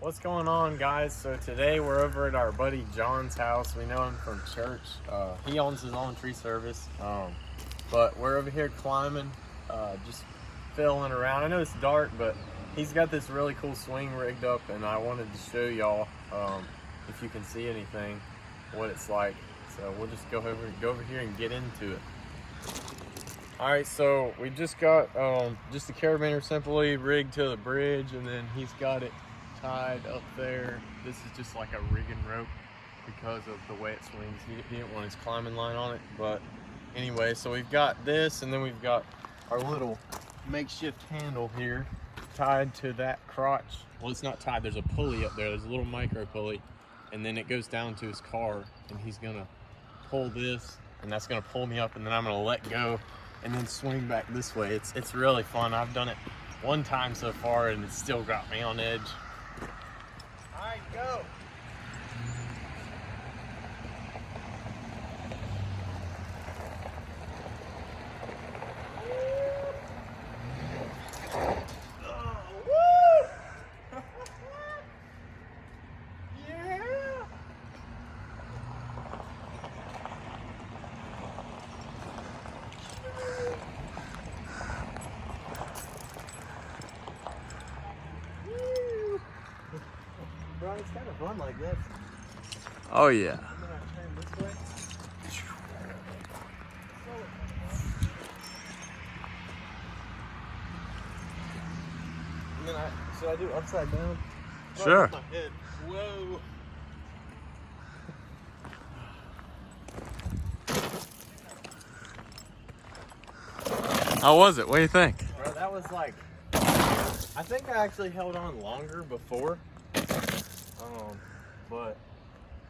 What's going on, guys? So today we're over at our buddy John's house. We know him from church. He owns his own tree service, but we're over here climbing, just filling around. I know it's dark, but he's got this really cool swing rigged up, and I wanted to show y'all, if you can see anything, what it's like. So we'll just go over here and get into it. All right, so we just got just the carabiner simply rigged to the bridge, and then he's got it tied up there. This is just like a rigging rope because of the way it swings. He didn't want his climbing line on it, but anyway, so we've got this, and then we've got our little makeshift handle here tied to that crotch. Well, it's not tied, there's a pulley up there. There's a little micro pulley, and then it goes down to his car, and he's gonna pull this, and that's gonna pull me up, and then I'm gonna let go and then swing back this way. It's really fun. I've done it one time so far, and it's still got me on edge. All right, go. Bro, it's kind of fun like this. Oh yeah. I'm gonna turn this way. And then should I do upside down? Sure. My head. Whoa. How was it? What do you think? Bro, that was like, I think I actually held on longer before. But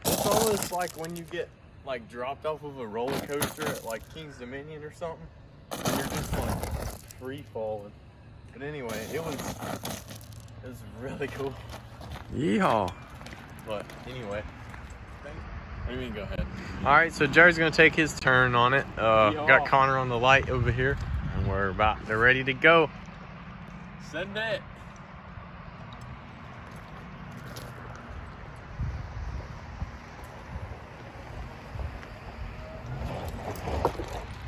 it's almost like when you get like dropped off of a roller coaster at like King's Dominion or something, and you're just like free falling. But anyway, it was really cool. Yeehaw. But anyway, what do you mean go ahead? All right, so Jerry's gonna take his turn on it. Got Connor on the light over here, and they're ready to go. Send it.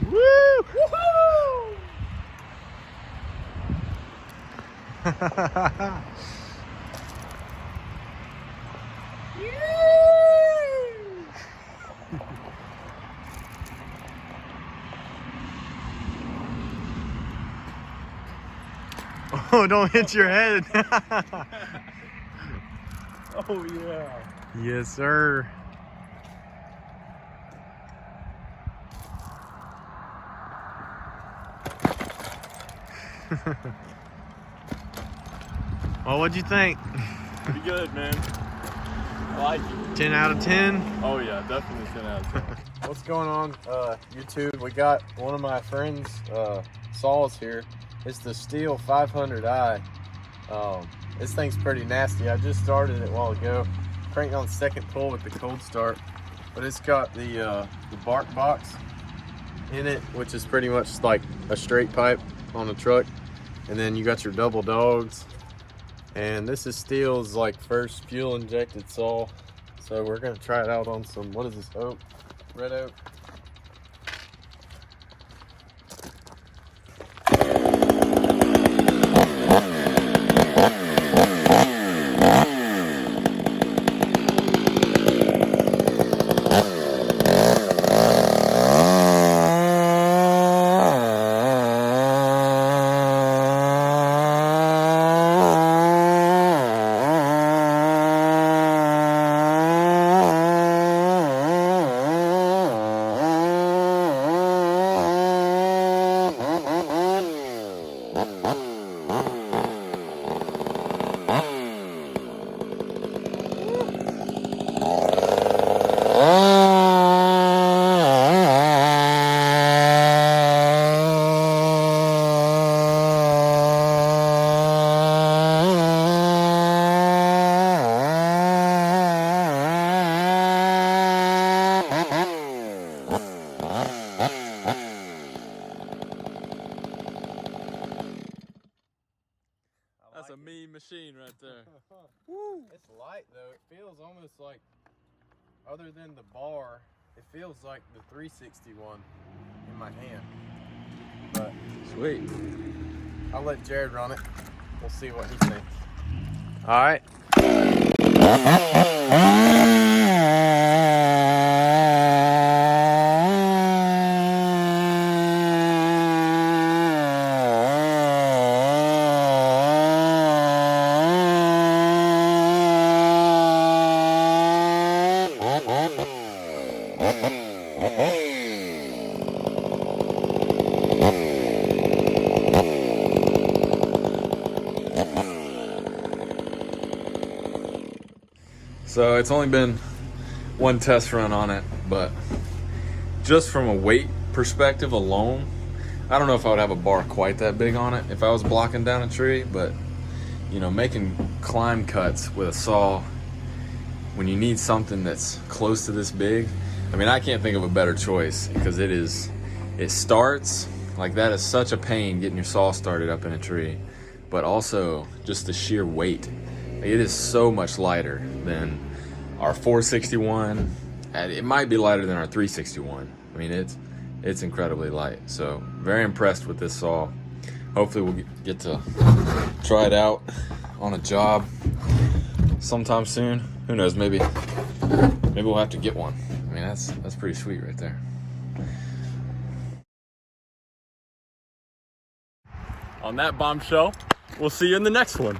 Woo! Woohoo! Oh, don't hit your head. Oh yeah. Yes, sir. Well, what'd you think? Pretty good, man. I like it. 10 out of 10? Oh yeah, definitely 10 out of 10. What's going on, YouTube? We got one of my friends, Saul's here. It's the STIHL 500i. This thing's pretty nasty. I just started it a while ago. Cranked on second pull with the cold start. But it's got the bark box in it, which is pretty much like a straight pipe on a truck. And then you got your double dogs. And this is STIHL's like first fuel injected saw. So we're gonna try it out on some, what is this, oak? Red oak. That's a mean machine right there. Woo. It's light though. It feels almost like, other than the bar, it feels like the 361 in my hand. But Sweet. I'll let Jared run it. We'll see what he thinks. All right. So it's only been one test run on it, but just from a weight perspective alone, I don't know if I would have a bar quite that big on it if I was blocking down a tree, but you know, making climb cuts with a saw when you need something that's close to this big, I mean, I can't think of a better choice, because it starts, like, that is such a pain getting your saw started up in a tree, but also just the sheer weight. It is so much lighter than our 461. And it might be lighter than our 361. I mean, it's incredibly light. So very impressed with this saw. Hopefully we'll get to try it out on a job sometime soon. Who knows? Maybe we'll have to get one. I mean, that's pretty sweet right there. On that bombshell, we'll see you in the next one.